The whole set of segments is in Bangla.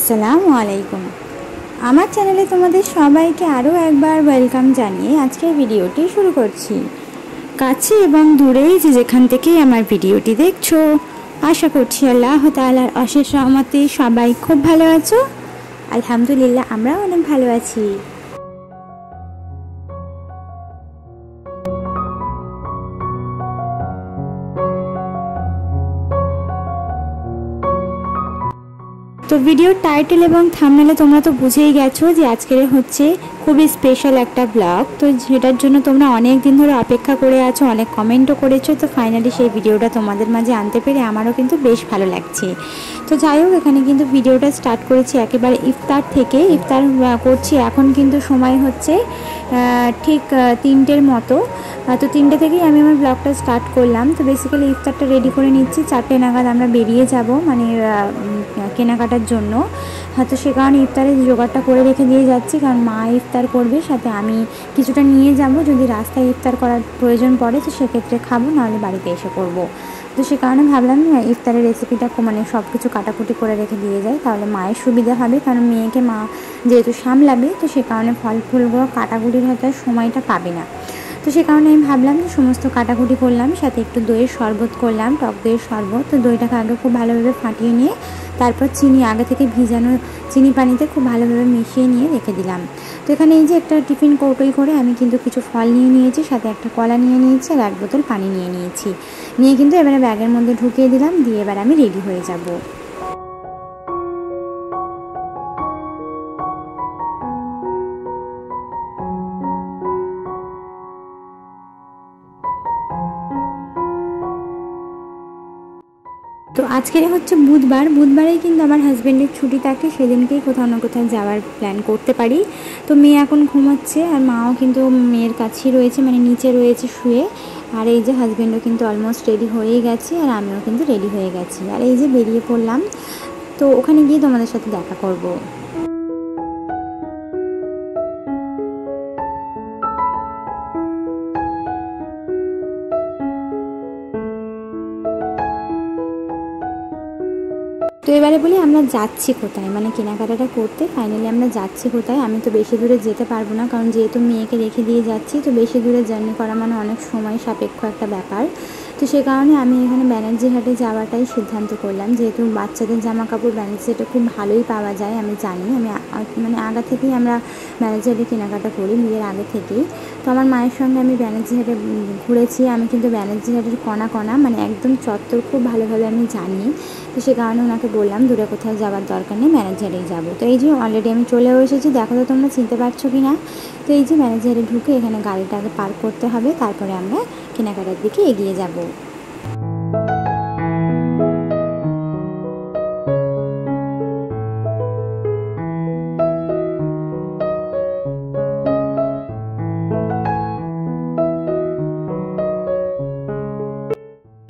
আসসালামু আলাইকুম। আমার চ্যানেলে তোমাদের সবাইকে আরও একবার ওয়েলকাম জানিয়ে আজকের ভিডিওটি শুরু করছি। কাছে এবং দূরে যেখান থেকেই আমার ভিডিওটি দেখছো, আশা করছি আল্লাহ তাআলার অশেষ রহমতে সবাই খুব ভালো আছো। আলহামদুলিল্লাহ, আমরাও অনেক ভালো আছি। তো ভিডিওর টাইটেল এবং থাম্বনেলে তোমরা তো বুঝেই গেছো যে আজকের হচ্ছে খুবই স্পেশাল একটা ব্লগ। তো যেটার জন্য তোমরা অনেক দিন ধরে অপেক্ষা করে আছো, অনেক কমেন্টও করেছো। তো ফাইনালি সেই ভিডিওটা তোমাদের মাঝে আনতে পেরে আমারও কিন্তু বেশ ভালো লাগছে। তো যাই হোক, এখানে কিন্তু ভিডিওটা স্টার্ট করেছি একেবারে ইফতার থেকে। ইফতার করছি, এখন কিন্তু সময় হচ্ছে ঠিক 3টের মতো। তো 3টে থেকেই আমি আমার ব্লগটা স্টার্ট করলাম। তো বেসিক্যালি ইফতারটা রেডি করে নিচ্ছি, 4টে নাগাদ আমরা বেরিয়ে যাব মানে কেনাকাটার জন্য। তো সে কারণে ইফতারের জোগাড়টা করে রেখে দিয়ে যাচ্ছি, কারণ মা ইফতার করবে, সাথে আমি কিছুটা নিয়ে যাব। যদি রাস্তায় ইফতার করার প্রয়োজন পড়ে তো সেক্ষেত্রে খাবো, নাহলে বাড়িতে এসে করবো। তো সে কারণে ভাবলাম ইফতারের রেসিপিটা মানে সব কিছু কাটাকুটি করে রেখে দিয়ে যাই, তাহলে মায়ের সুবিধা হবে। কারণ মেয়েকে মা যেহেতু সামলাবে, তো সে কারণে ফল ফুলগুলো কাটাকুটির হয়তো সময়টা পাবে না। তো সে কারণে আমি ভাবলাম যে সমস্ত কাটাকুটি করলাম, সাথে একটু দইয়ের শরবত করলাম, টক দইয়ের শরবত। তো দইটাকে আগে খুব ভালোভাবে ফাটিয়ে নিয়ে তারপর চিনি আগে থেকে ভিজানো চিনি পানিতে খুব ভালোভাবে মিশিয়ে নিয়ে রেখে দিলাম। তো এখানে এই যে একটা টিফিন কৌটোই করে আমি কিন্তু কিছু ফল নিয়ে নিয়েছি, সাথে একটা কলা নিয়ে নিয়েছি আর 1 বোতল পানি নিয়ে নিয়েছি। নিয়ে কিন্তু এবারে ব্যাগের মধ্যে ঢুকিয়ে দিলাম, দিয়ে এবার আমি রেডি হয়ে যাব। তো আজকের হচ্ছে বুধবারেই কিন্তু আমার হাজব্যান্ডের ছুটি থাকে, সেদিনকেই কোথাও না কোথাও যাওয়ার প্ল্যান করতে পারি। তো মেয়ে এখন ঘুমাচ্ছে আর মাও কিন্তু মেয়ের কাছেই রয়েছে, মানে নিচে রয়েছে শুয়ে। আর এই যে হাজব্যান্ডও কিন্তু অলমোস্ট রেডি হয়ে গেছে, আর আমিও কিন্তু রেডি হয়ে গেছি। আর এই যে বেরিয়ে পড়লাম, তো ওখানে গিয়ে তোমাদের সাথে দেখা করব। তো এবারে বলি আমরা যাচ্ছি কোথায়, মানে কেনাকাটাটা করতে ফাইনালি আমরা যাচ্ছি কোথায়। আমি তো বেশি দূরে যেতে পারবো না, কারণ যেহেতু মেয়েকে রেখে দিয়ে যাচ্ছি, তো বেশি দূরে জার্নি করা মানে অনেক সময় সাপেক্ষ একটা ব্যাপার। তো সে কারণে আমি এখানে ব্যানার্জি হাটে যাওয়াটাই সিদ্ধান্ত করলাম, যেহেতু বাচ্চাদের জামা কাপড় ব্যানার্জি হাটে খুব ভালোই পাওয়া যায়। আমি জানি, আমি মানে আগে থেকেই আমরা ব্যানার্জি হাটে কেনাকাটা করি, বিয়ের আগে থেকেই। তো আমার মায়ের সঙ্গে আমি ব্যানার্জি হাটে ঘুরেছি। আমি কিন্তু ব্যানার্জি হাটের কণা মানে একদম চত্বর খুব ভালোভাবে আমি জানি। তো সে কারণে ওনাকে বললাম দূরে কোথাও যাওয়ার দরকার নেই, ম্যানেজারেই যাবো। তো এই যে অলরেডি আমি চলেও এসেছি, দেখো তো তোমরা চিনতে পারছো কি না। তো এই যে ম্যানেজারে ঢুকে এখানে গাড়িটা আগে পার্ক করতে হবে, তারপরে আমরা কেনাকাটার দিকে এগিয়ে যাব।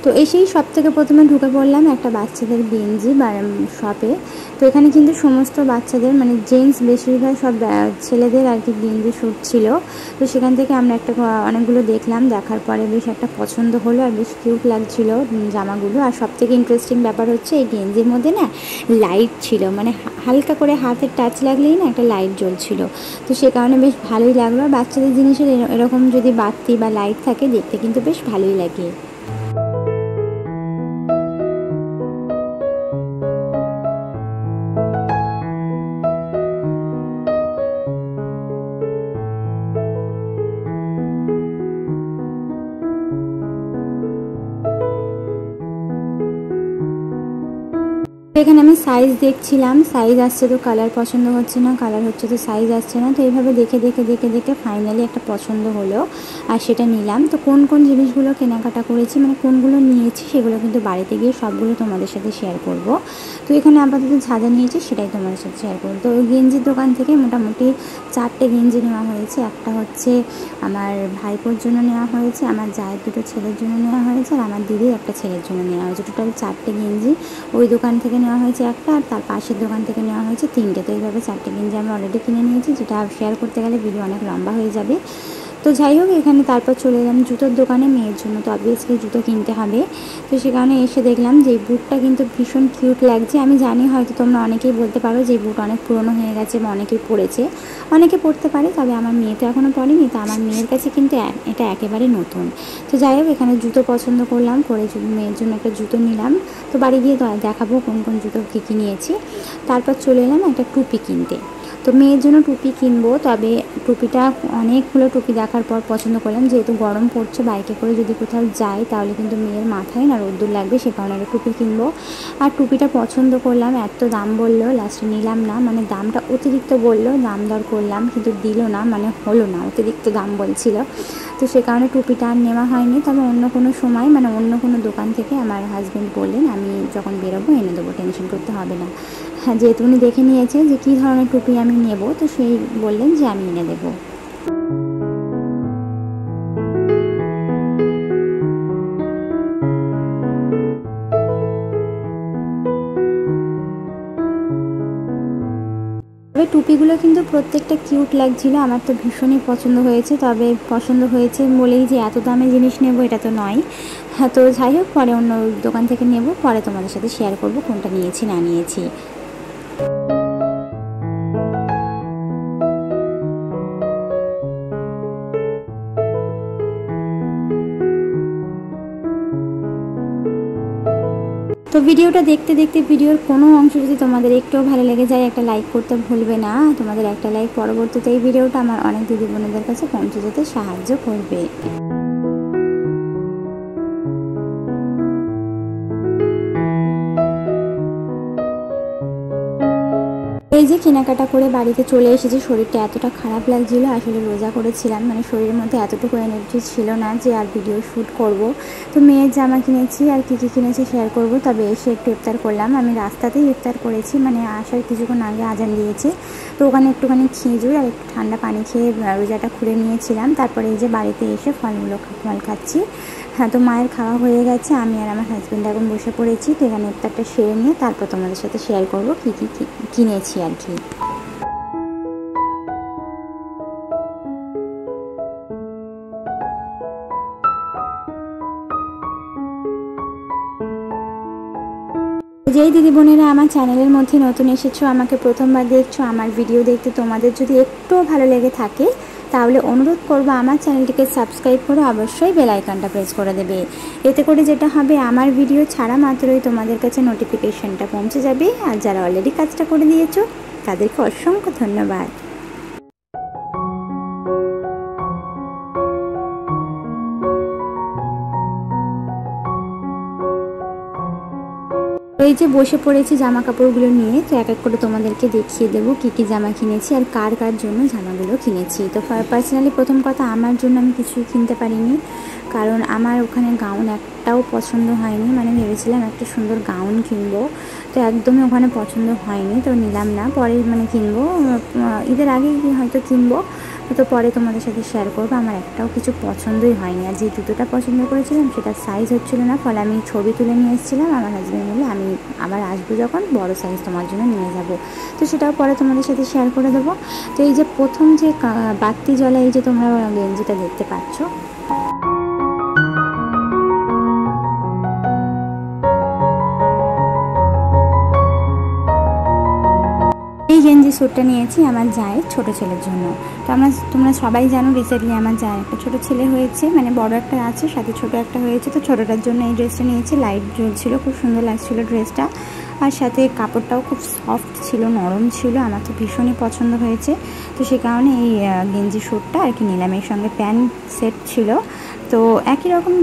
তো এসেই সব থেকে প্রথমে ঢুকে পড়লাম একটা বাচ্চাদের গেঞ্জি শপে। তো এখানে কিন্তু সমস্ত বাচ্চাদের মানে জেন্টস বেশিরভাগ সব ছেলেদের আর কি গেঞ্জি শ্যুট ছিল। তো সেখান থেকে আমরা অনেকগুলো দেখলাম, দেখার পরে বেশ একটা পছন্দ হলো, আর বেশ কিউট লাগছিল জামাগুলো। আর সব থেকে ইন্টারেস্টিং ব্যাপার হচ্ছে এই গেঞ্জির মধ্যে না লাইট ছিল, মানে হালকা করে হাতের টাচ লাগলেই না একটা লাইট জ্বলছিল। তো সে কারণে বেশ ভালোই লাগলো। আর বাচ্চাদের জিনিসের এরকম যদি বাতি বা লাইট থাকে দেখতে কিন্তু বেশ ভালোই লাগে। এখানে আমি সাইজ দেখছিলাম, সাইজ আসছে তো কালার পছন্দ হচ্ছে না, কালার হচ্ছে তো সাইজ আসছে না। তো এইভাবে দেখে ফাইনালি একটা পছন্দ হলো, আর সেটা নিলাম। তো কোন কোন জিনিসগুলো কেনাকাটা করেছি, মানে কোনগুলো নিয়েছি, সেগুলো কিন্তু বাড়িতে গিয়ে সবগুলো তোমাদের সাথে শেয়ার করব। তো এখানে আপাতত যা নিয়েছি সেটাই তোমাদের সাথে শেয়ার করবো। তো ওই গেঞ্জির দোকান থেকে মোটামুটি 4টে গেঞ্জি নেওয়া হয়েছে। একটা হচ্ছে আমার ভাইপোর জন্য নেওয়া হয়েছে, আমার জায়ের 2টো ছেলের জন্য নেওয়া হয়েছে, আর আমার দিদির একটা ছেলের জন্য নেওয়া হয়েছে। টোটাল 4টে গেঞ্জি ওই দোকান থেকে নেওয়া হয়েছে একটা, আর তার পাশের দোকান থেকে নেওয়া হয়েছে 3টে। তো এইভাবে 4টে গেঞ্জি আমরা অলরেডি কিনে নিয়েছি, যেটা শেয়ার করতে গেলে ভিডিও অনেক লম্বা হয়ে যাবে। তো যাই হোক, এখানে তারপর চলে এলাম জুতোর দোকানে। মেয়ের জন্য তো অবভিয়াসলি জুতো কিনতে হবে। তো সে কারণে এসে দেখলাম যে এই বুটটা কিন্তু ভীষণ কিউট লাগছে। আমি জানি হয়তো তোমরা অনেকেই বলতে পারো যে বুট অনেক পুরনো হয়ে গেছে বা অনেকেই পড়েছে, অনেকে পড়তে পারে, তবে আমার মেয়ে তো এখনও পড়েনি, তো আমার মেয়ের কাছে কিন্তু এটা একেবারে নতুন। তো যাই হোক, এখানে জুতো পছন্দ করলাম, করে মেয়ের জন্য একটা জুতো নিলাম। তো বাড়ি গিয়ে দেখাবো কোন কোন জুতো কী নিয়েছি। তারপর চলে এলাম একটা টুপি কিনতে। তো মেয়ের জন্য টুপি কিনবো, তবে টুপিটা অনেকগুলো টুপি দেখার পর পছন্দ করলাম, যেহেতু গরম পড়ছে, বাইকে করে যদি কোথাও যাই তাহলে কিন্তু মেয়ের মাথায় না রোদ্দুর লাগবে, সে কারণে একটা টুপি কিনবো। আর টুপিটা পছন্দ করলাম, এত দাম বললো, লাস্টে নিলাম না, মানে দামটা অতিরিক্ত বললো, দাম দর করলাম কিন্তু দিল না, মানে হলো না, অতিরিক্ত দাম বলছিল। তো সে কারণে টুপিটা আর নেওয়া হয়নি। তবে অন্য কোনো সময়, মানে অন্য কোনো দোকান থেকে আমার হাজব্যান্ড বললেন আমি যখন বেরোবো এনে দেবো, টেনশন করতে হবে না। হ্যাঁ, যেহেতু উনি দেখে নিয়েছে যে কী ধরনের টুপি আমি নেব, তো সেই বললেন যে আমি এনে দেবো। তবে টুপিগুলো কিন্তু প্রত্যেকটা কিউট লাগছিল, আমার তো ভীষণই পছন্দ হয়েছে। তবে পছন্দ হয়েছে বলেই যে এত দামে জিনিস নেব এটা তো নয়। হ্যাঁ, তো যাই হোক, পরে অন্য দোকান থেকে নেব, পরে তোমাদের সাথে শেয়ার করব কোনটা নিয়েছি না নিয়েছি। তো ভিডিওটা দেখতে দেখতে ভিডিওর কোনো অংশ যদি তোমাদের একটুও ভালো লেগে যায়, একটা লাইক করতে ভুলবে না। তোমাদের একটা লাইক পরবর্তীতে এই ভিডিওটা আমার অনেক দিদি বোনেদের কাছে পৌঁছে যেতে সাহায্য করবে। এই যে কেনাকাটা করে বাড়িতে চলে এসেছি, শরীরটা এতটা খারাপ লাগছিল, আসলে রোজা করেছিলাম, মানে শরীরের মধ্যে এতটুকু এনার্জি ছিল না যে আর ভিডিও শ্যুট করব। তো মেয়ের জামা কিনেছি, আর কী কী কিনেছি শেয়ার করব। তবে এসে একটু ইফতার করলাম, আমি রাস্তাতেই ইফতার করেছি, মানে আসার কিছুক্ষণ আগে আজান দিয়েছে। তো ওখানে একটুখানি খেজুর আর একটু ঠান্ডা পানি খেয়ে রোজাটা খুলে নিয়েছিলাম। তারপরে এই যে বাড়িতে এসে ফল খাচ্ছি। হ্যাঁ, তো মায়ের খাওয়া হয়ে গেছে, আমি আর আমার হাজব্যান্ড এখন বসে পড়েছি। তো এখানে ইফতারটা সেরে নিয়ে তারপর তোমাদের সাথে শেয়ার করব কী কী কিনেছি আর কি। যেই দিদি বোনেরা আমার চ্যানেলের মধ্যে নতুন এসেছো, আমাকে প্রথমবার দেখছো, আমার ভিডিও দেখতে তোমাদের যদি একটুও ভালো লেগে থাকে তাহলে অনুরোধ করবো আমার চ্যানেলটিকে সাবস্ক্রাইব করে অবশ্যই বেল আইকনটা প্রেস করে দেবে। এতে করে যেটা হবে, আমার ভিডিও ছাড়া মাত্রই তোমাদের কাছে নোটিফিকেশনটা পৌঁছে যাবে। আর যারা অলরেডি কাজটা করে দিয়েছো তাদেরকে অসংখ্য ধন্যবাদ। এই যে বসে পড়েছি জামা কাপড়গুলো নিয়ে, তো এক এক করে তোমাদেরকে দেখিয়ে দেবো কী কী জামা কিনেছি আর কার কার জন্য জামাগুলো কিনেছি। তো পার্সোনালি প্রথম কথা, আমার জন্য আমি কিছুই কিনতে পারিনি, কারণ আমার ওখানে গাউন একটাও পছন্দ হয়নি। মানে ভেবেছিলাম একটা সুন্দর গাউন কিনবো, তো একদমই ওখানে পছন্দ হয়নি, তো নিলাম না। পরে মানে কিনবো, ঈদের আগেই হয়তো কিনবো, তো পরে তোমাদের সাথে শেয়ার করবো। আমার একটাও কিছু পছন্দই হয়নি, আর যে জুতোটা পছন্দ করেছিলাম সেটার সাইজ হচ্ছিলো না, ফলে আমি ছবি তুলে নিয়ে এসেছিলাম। আমার হাজব্যান্ড বললো আমি আবার আসবো যখন বড় সাইজ তোমার জন্য নিয়ে যাব, তো সেটাও পরে তোমাদের সাথে শেয়ার করে দেবো। তো এই যে প্রথম যে বাতি জ্বলা, এই যে তোমরা গেঞ্জিটা দেখতে পাচ্ছ, এই গেঞ্জি স্যুটটা নিয়েছি আমার জায়ের ছোট ছেলের জন্য। তো তোমরা সবাই জানো রিসেন্টলি আমার জায়ের একটা ছোট ছেলে হয়েছে, মানে বড় একটা আছে সাথে ছোট একটা হয়েছে। তো ছোটোটার জন্য এই ড্রেসটা নিয়েছি, লাইট জ্বলছিল, খুব সুন্দর লাগছিল ড্রেসটা, আর সাথে কাপড়টাও খুব সফট ছিল, নরম ছিল, আমার তো ভীষণই পছন্দ হয়েছে। তো সেই কারণে এই গেঞ্জি স্যুটটা আর কি নিলাম। এর সঙ্গে প্যান্ট সেট ছিল। তো একই রকম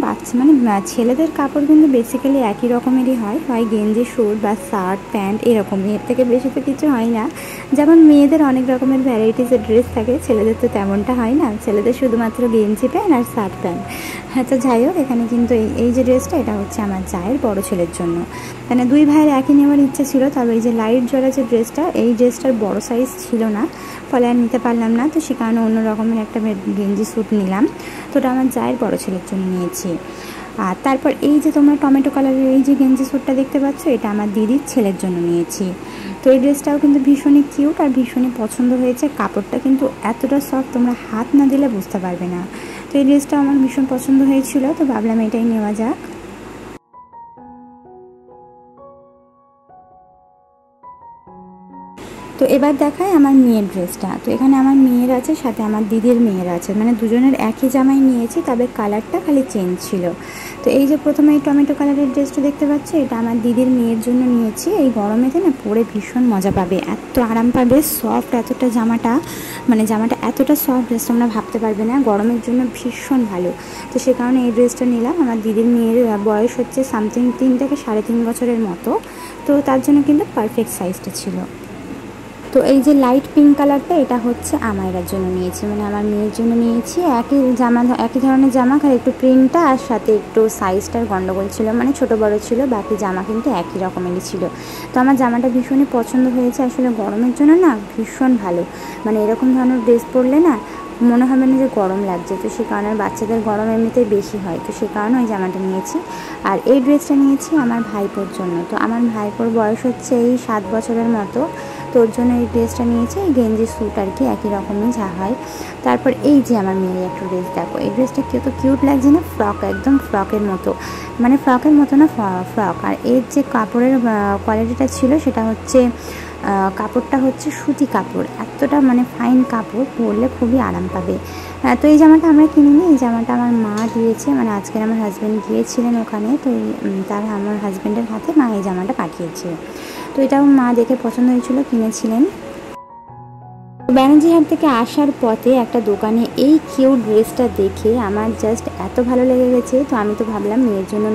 মানে ছেলেদের কাপড় কিন্তু বেসিক্যালি একই রকমেরই হয়, হয় গেঞ্জি স্যুট বা শার্ট প্যান্ট এরকমই, এর থেকে বেশি তো কিছু হয় না। যেমন মেয়েদের অনেক রকমের ভ্যারাইটিসের ড্রেস থাকে, ছেলেদের তো তেমনটা হয় না, ছেলেদের শুধুমাত্র গেঞ্জি প্যান্ট আর শার্ট প্যান্ট। হ্যাঁ, তো যাই হোক, এখানে কিন্তু এই যে ড্রেসটা, এটা হচ্ছে আমার জায়ের বড় ছেলের জন্য। মানে দুই ভাইয়ের একই নেওয়ার ইচ্ছে ছিল, তবে এই যে লাইট জ্বলা যে ড্রেসটা, এই ড্রেসটার বড় সাইজ ছিল না, ফলে আর নিতে পারলাম না। তো সে কারণে অন্য রকমের একটা গেঞ্জি স্যুট নিলাম, তো ওটা আমার জায়ের বড় ছেলের জন্য নিয়েছি। আর তারপর এই যে তোমরা টমেটো কালারের এই যে গেঞ্জি স্যুটটা দেখতে পাচ্ছ, এটা আমার দিদির ছেলের জন্য নিয়েছি। তো এই ড্রেসটাও কিন্তু ভীষণই কিউট আর ভীষণই পছন্দ হয়েছে। কাপড়টা কিন্তু এতটা সফট, তোমরা হাত না দিলে বুঝতে পারবে না। তো এই ড্রেসটা আমার ভীষণ পছন্দ হয়েছিল, তো ভাবলাম এটাই নেওয়া যাক। তো এবার দেখায় আমার মেয়ের ড্রেসটা। তো এখানে আমার মেয়ের আছে, সাথে আমার দিদির মেয়ের আছে, মানে দুজনের একই জামাই নিয়েছি, তবে কালারটা খালি চেঞ্জ ছিল। তো এই যে প্রথমে এই টমেটো কালারের ড্রেসটা দেখতে পাচ্ছি, এটা আমার দিদির মেয়ের জন্য নিয়েছি। এই গরমেতে না পরে ভীষণ মজা পাবে, এত আরাম পাবে, সফট এতটা জামাটা, মানে জামাটা এতটা সফট ড্রেস তোমরা ভাবতে পারবে না, গরমের জন্য ভীষণ ভালো। তো সে কারণে এই ড্রেসটা নিলাম। আমার দিদির মেয়ের বয়স হচ্ছে সামথিং 3 থেকে 3.5 বছরের মতো, তো তার জন্য কিন্তু পারফেক্ট সাইজটা ছিল। তো এই যে লাইট পিঙ্ক কালারটা, এটা হচ্ছে আমায়রার জন্য নিয়েছি, মানে আমার মেয়ের জন্য নিয়েছি। একই জামা, একই ধরনের জামা, খালি একটু প্রিন্টটা আর সাথে একটু সাইজটার গন্ডগোল ছিল, মানে ছোটো বড় ছিল, বাকি জামা কিন্তু একই রকমেরই ছিল। তো আমার জামাটা ভীষণই পছন্দ হয়েছে, আসলে গরমের জন্য না ভীষণ ভালো, মানে এরকম ধরনের ড্রেস পরলে না মনে হবে না যে গরম লাগছে। তো সে কারণে বাচ্চাদের গরম এমনিতেই বেশি হয়, তো সে কারণে ওই জামাটা নিয়েছি। আর এই ড্রেসটা নিয়েছি আমার ভাইপোর জন্য। তো আমার ভাইপোর বয়স হচ্ছে এই 7 বছরের মতো, তো ওর জন্য এই ড্রেসটা নিয়েছি, এই গেঞ্জি স্যুট আর কি, একই রকমই যা হয়। তারপর এই যে আমার মেয়ের একটা ড্রেস দেখো, এই ড্রেসটা কত কিউট লাগছে না, ফ্রক, একদম ফ্রকের মতো, মানে ফ্রকের মতো না, ফ্রক। আর এর যে কাপড়ের কোয়ালিটিটা ছিল সেটা হচ্ছে, কাপড়টা হচ্ছে সুতি কাপড়, এতটা মানে ফাইন কাপড়, পরলে খুবই আরাম পাবে। তো এই জামাটা আমরা কিনিনি, এই জামাটা আমার মা দিয়েছে, মানে আজকের আমার হাজব্যান্ড গিয়েছিলেন ওখানে, তো তার আমার হাজব্যান্ডের হাতে মা এই জামাটা পাঠিয়েছে। তো এটাও মা দেখে পছন্দ হয়েছিল, কিনেছিলেন। ব্যানার্জি হাট থেকে আসার পথে একটা দোকানে এই কিউট ড্রেসটা দেখে আমার জাস্ট এত ভালো লেগে গেছে। তো আমি তো ভাবলাম মেয়ের জন্য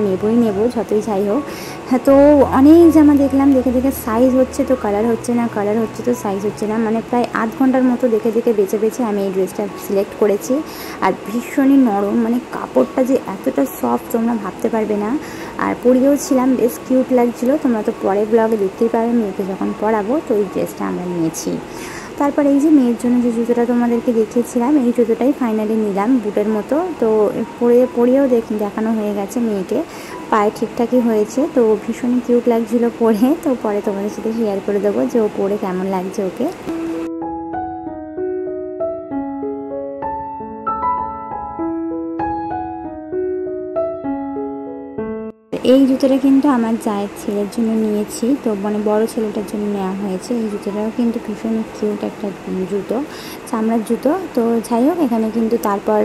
নেব, যতই যাই হোক। হ্যাঁ, তো অনেক জামা দেখলাম, দেখে দেখে সাইজ হচ্ছে তো কালার হচ্ছে না, কালার হচ্ছে তো সাইজ হচ্ছে না, মানে প্রায় আধ ঘন্টার মতো দেখে দেখে বেছে আমি এই ড্রেসটা সিলেক্ট করেছি। আর ভীষণই নরম, মানে কাপড়টা যে এতটা সফট তোমরা ভাবতে পারবে না। আর পরিয়েও ছিলাম, বেশ কিউট লাগছিলো। তোমরা তো পরে ব্লগে দেখতেই পারবে মেয়েকে যখন পরাবো। তো এই ড্রেসটা আমরা নিয়েছি। তারপর এই যে মেয়ের জন্য যে জুতোটা তোমাদেরকে দেখিয়েছিলাম, এই জুতোটাই ফাইনালি নিলাম, বুটের মতো। তো পরেও দেখানো হয়ে গেছে মেয়েকে, পায়ে ঠিকঠাকই হয়েছে। তো ভীষণই কিউট লাগছিলো পরে, তো পরে তোমাদের সাথে শেয়ার করে দেবো যে ও পরে কেমন লাগছে ওকে। এই জুতোটা কিন্তু আমার জায়ের ছেলের জন্য নিয়েছি, তো মানে বড় ছেলেটার জন্য নেওয়া হয়েছে। এই জুতোটাও কিন্তু ভীষণ কিউট একটা জুতো, চামড়ার জুতো। তো যাই হোক, এখানে কিন্তু তারপর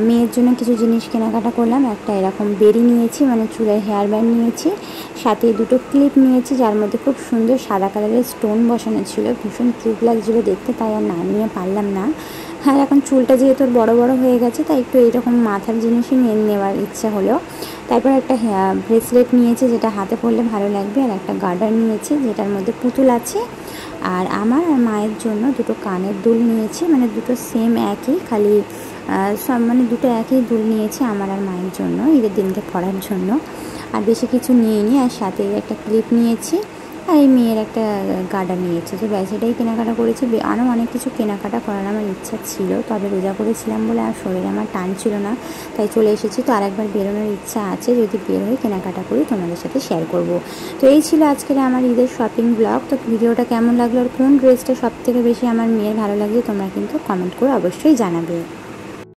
মেয়ের জন্য কিছু জিনিস কেনাকাটা করলাম। একটা এরকম বেরি নিয়েছি, মানে চুলের হেয়ার ব্যান্ড নিয়েছি, সাথে দুটো ক্লিপ নিয়েছি, যার মধ্যে খুব সুন্দর সাদা কালারের স্টোন বসানো ছিল, ভীষণ কিউট লাগছিলো দেখতে, তাই আর না নিয়ে পারলাম না। হ্যাঁ, এখন চুলটা যেহেতু বড় বড় হয়ে গেছে, তাই একটু এইরকম মাথার জিনিসই নেওয়ার ইচ্ছা হলো। তারপর একটা ব্রেসলেট নিয়েছি, যেটা হাতে পরলে ভালো লাগবে, আর একটা গার্ডার নিয়েছি যেটার মধ্যে পুতুল আছে। আর আমার আর মায়ের জন্য দুটো কানের দুল নিয়েছি, মানে দুটো সেম একই, খালি সব মানে দুটো একই দুল নিয়েছি আমার আর মায়ের জন্য ঈদের দিনকে পরার জন্য। আর বেশি কিছু নিইনি। আর সাথে একটা ক্লিপ নিয়েছি, আর এই মেয়ের একটা গার্ডার নিয়েছি। তো ব্যাস এটাই কেনাকাটা করেছি। আরও অনেক কিছু কেনাকাটা করার আমার ইচ্ছা ছিল, তবে রোজা করেছিলাম বলে আর শরীরে আমার টান ছিল না, তাই চলে এসেছি। তো আরেকবার বেরোনোর ইচ্ছা আছে, যদি বের হয়ে কেনাকাটা করি তোমাদের সাথে শেয়ার করব। তো এই ছিল আজকের আমার ঈদের শপিং ব্লগ। তো ভিডিওটা কেমন লাগলো আর কোন ড্রেসটা সবথেকে বেশি আমার মেয়ের ভালো লাগছে তোমরা কিন্তু কমেন্ট করে অবশ্যই জানাবে।